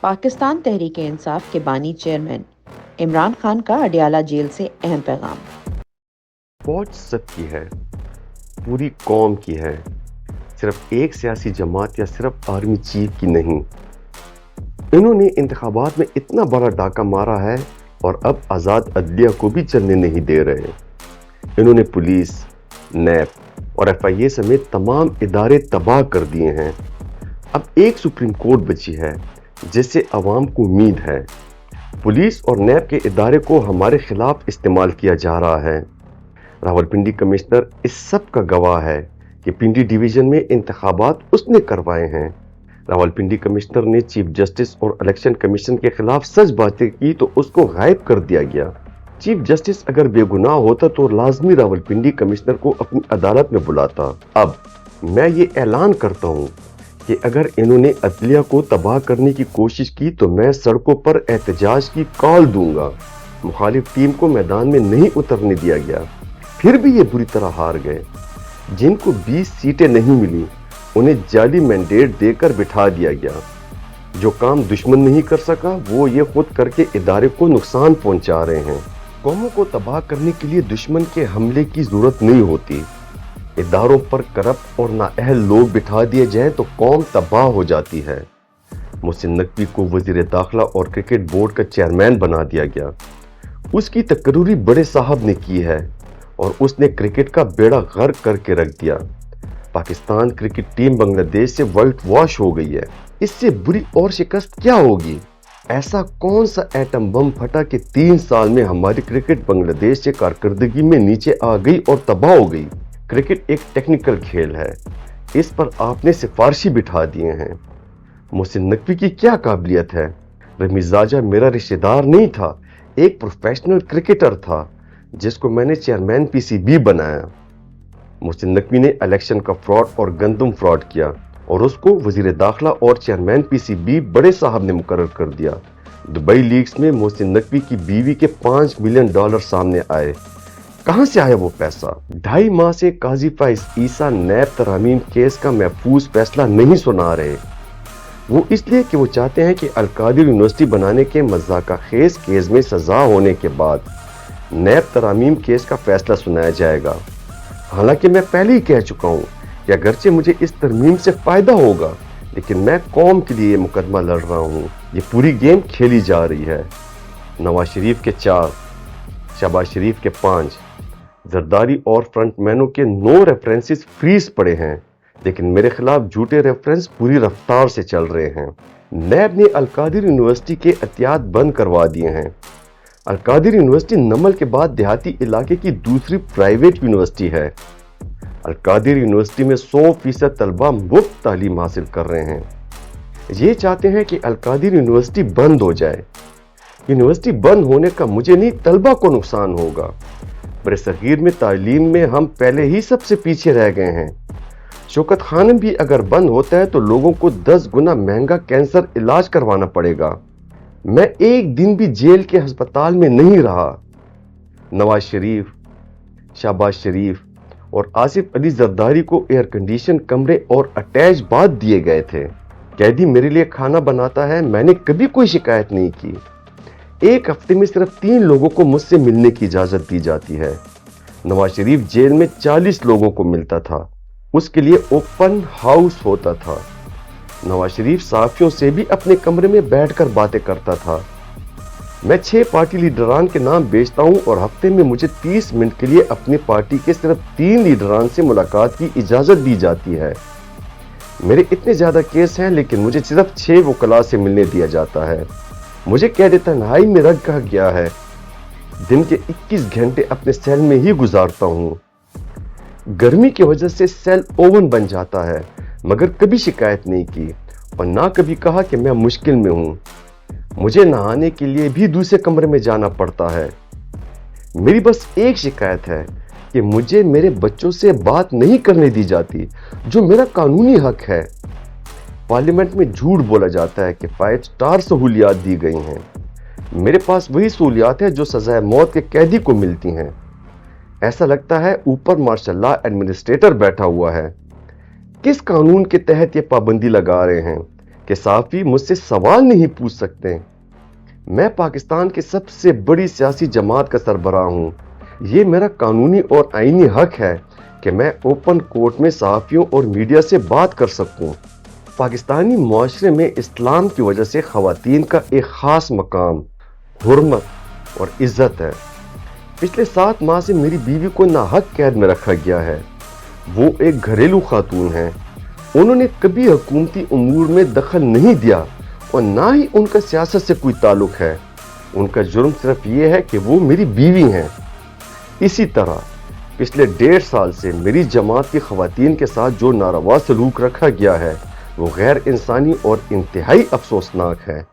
پاکستان تحریک انصاف کے بانی چیئرمین عمران خان کا اڈیالہ جیل سے اہم پیغام۔ فوج سب کی ہے، پوری قوم کی ہے، صرف ایک سیاسی جماعت یا صرف آرمی چیف کی نہیں۔ انہوں نے انتخابات میں اتنا بڑا ڈاکہ مارا ہے اور اب آزاد عدلیہ کو بھی چلنے نہیں دے رہے۔ انہوں نے پولیس، نیب اور ایف آئی اے سمیت تمام ادارے تباہ کر دیے ہیں۔ اب ایک سپریم کورٹ بچی ہے جس سے عوام کو امید ہے۔ پولیس اور نیب کے ادارے کو ہمارے خلاف استعمال کیا جا رہا ہے۔ راولپنڈی کمشنر اس سب کا گواہ ہے کہ پنڈی ڈویژن میں انتخابات اس نے کروائے ہیں۔ راولپنڈی کمشنر نے چیف جسٹس اور الیکشن کمیشن کے خلاف سچ باتیں کی تو اس کو غائب کر دیا گیا۔ چیف جسٹس اگر بے گناہ ہوتا تو لازمی راولپنڈی کمشنر کو اپنی عدالت میں بلاتا۔ اب میں یہ اعلان کرتا ہوں کہ اگر انہوں نے عدلیہ کو تباہ کرنے کی کوشش کی تو میں سڑکوں پر احتجاج کی کال دوں گا۔ مخالف ٹیم کو میدان میں نہیں اترنے دیا گیا، پھر بھی یہ بری طرح ہار گئے۔ جن کو 20 سیٹیں نہیں ملی انہیں جعلی مینڈیٹ دے کر بٹھا دیا گیا۔ جو کام دشمن نہیں کر سکا وہ یہ خود کر کے ادارے کو نقصان پہنچا رہے ہیں۔ قوموں کو تباہ کرنے کے لیے دشمن کے حملے کی ضرورت نہیں ہوتی۔ اداروں پر کرپٹ اور نااہل لوگ بٹھا دیے جائیں تو قوم تباہ ہو جاتی ہے۔ محسن نقوی کو وزیر داخلہ اور کرکٹ بورڈ کا چیئرمین بنا دیا گیا۔ اس کی تقرری بڑے صاحب نے کی ہے اور اس نے کرکٹ کا بیڑا غرق کر کے رکھ دیا۔ پاکستان کرکٹ ٹیم بنگلہ دیش سے وائٹ واش ہو گئی ہے۔ اس سے بری اور شکست کیا ہوگی؟ ایسا کون سا ایٹم بم پھٹا کہ 3 سال میں ہماری کرکٹ بنگلہ دیش سے کارکردگی میں نیچے آ گئی اور تباہ ہو گئی؟ کرکٹ ایک ٹیکنیکل کھیل ہے، اس پر آپ نے سفارشی بٹھا دیے ہیں۔ محسن نقوی کی کیا قابلیت ہے؟ رمی زاجہ میرا رشتہ دار نہیں تھا، ایک پروفیشنل کرکٹر تھا جس کو میں نے چیئرمین پی سی بی بنایا۔ محسن نقوی نے الیکشن کا فراڈ اور گندم فراڈ کیا اور اس کو وزیر داخلہ اور چیئرمین پی سی بی بڑے صاحب نے مقرر کر دیا۔ دبئی لیگز میں محسن نقوی کی بیوی کے $5 ملین سامنے آئے۔ کہاں سے آیا وہ پیسہ؟ 2.5 ماہ سے قاضی فائز عیسیٰ نیب ترامیم کیس کا محفوظ فیصلہ نہیں سنا رہے۔ وہ اس لیے کہ وہ چاہتے ہیں کہ القادر یونیورسٹی بنانے کے مذاکرہ خیز کیس میں سزا ہونے کے بعد نیب ترامیم کیس کا فیصلہ سنایا جائے گا۔ حالانکہ میں پہلے ہی کہہ چکا ہوں کہ اگرچہ مجھے اس ترمیم سے فائدہ ہوگا لیکن میں قوم کے لیے یہ مقدمہ لڑ رہا ہوں۔ یہ پوری گیم کھیلی جا رہی ہے۔ نواز شریف کے 4، شہباز شریف کے 5، زرداری اور فرنٹ مینوں کے 9 ریفرنسز فریز پڑے ہیں، لیکن میرے خلاف جھوٹے ریفرنس پوری رفتار سے چل رہے ہیں۔ نیب نے القادر یونیورسٹی کے عطیات بند کروا دیے ہیں۔ القادر یونیورسٹی نمل کے بعد دیہاتی علاقے کی دوسری پرائیویٹ یونیورسٹی ہے۔ القادر یونیورسٹی میں 100% طلبہ مفت تعلیم حاصل کر رہے ہیں۔ یہ چاہتے ہیں کہ القادر یونیورسٹی بند ہو جائے۔ یونیورسٹی بند ہونے کا مجھے نہیں، طلبہ کو نقصان ہوگا۔ برصغیر میں تعلیم میں ہم پہلے ہی سب سے پیچھے رہ گئے ہیں۔ شوکت خانم بھی اگر بند ہوتا ہے تو لوگوں کو 10 گنا مہنگا کینسر علاج کروانا پڑے گا۔ میں ایک دن بھی جیل کے ہسپتال میں نہیں رہا۔ نواز شریف، شہباز شریف اور آصف علی زرداری کو ایئر کنڈیشن کمرے اور اٹیچ باتھ دیے گئے تھے۔ قیدی میرے لیے کھانا بناتا ہے، میں نے کبھی کوئی شکایت نہیں کی۔ ایک ہفتے میں صرف 3 لوگوں کو مجھ سے ملنے کی اجازت دی جاتی ہے۔ نواز شریف جیل میں 40 لوگوں کو ملتا تھا، اس کے لیے اوپن ہاؤس ہوتا تھا۔ نواز شریف صحافیوں سے بھی اپنے کمرے میں بیٹھ کر باتیں کرتا تھا۔ میں 6 پارٹی لیڈران کے نام بیچتا ہوں اور ہفتے میں مجھے 30 منٹ کے لیے اپنی پارٹی کے صرف 3 لیڈران سے ملاقات کی اجازت دی جاتی ہے۔ میرے اتنے زیادہ کیس ہیں لیکن مجھے صرف 6 وکلاء سے ملنے دیا جاتا ہے۔ مجھے قید تنہائی میں رکھا گیا ہے۔ دن کے 21 گھنٹے اپنے سیل میں ہی گزارتا ہوں۔ گرمی کی وجہ سے سیل اوون بن جاتا ہے، مگر کبھی شکایت نہیں کی اور نہ کبھی کہا کہ میں مشکل میں ہوں۔ مجھے نہانے کے لیے بھی دوسرے کمرے میں جانا پڑتا ہے۔ میری بس ایک شکایت ہے کہ مجھے میرے بچوں سے بات نہیں کرنے دی جاتی، جو میرا قانونی حق ہے۔ پارلیمنٹ میں جھوٹ بولا جاتا ہے کہ 5 سٹار سہولیات دی گئی ہیں۔ میرے پاس وہی سہولیات ہیں جو سزائے موت کے قیدی کو ملتی ہیں۔ ایسا لگتا ہے اوپر ماشاء اللہ ایڈمنسٹریٹر بیٹھا ہوا ہے۔ کس قانون کے تحت یہ پابندی لگا رہے ہیں کہ صحافی مجھ سے سوال نہیں پوچھ سکتے۔ میں پاکستان کی سب سے بڑی سیاسی جماعت کا سربراہ ہوں۔ یہ میرا قانونی اور آئینی حق ہے کہ میں اوپن کورٹ میں صحافیوں اور میڈیا سے بات کر سکوں۔ پاکستانی معاشرے میں اسلام کی وجہ سے خواتین کا ایک خاص مقام، حرمت اور عزت ہے۔ پچھلے 7 ماہ سے میری بیوی کو ناحق قید میں رکھا گیا ہے۔ وہ ایک گھریلو خاتون ہیں۔ انہوں نے کبھی حکومتی امور میں دخل نہیں دیا اور نہ ہی ان کا سیاست سے کوئی تعلق ہے۔ ان کا جرم صرف یہ ہے کہ وہ میری بیوی ہیں۔ اسی طرح پچھلے 1.5 سال سے میری جماعت کی خواتین کے ساتھ جو ناروا سلوک رکھا گیا ہے وہ غیر انسانی اور انتہائی افسوسناک ہے۔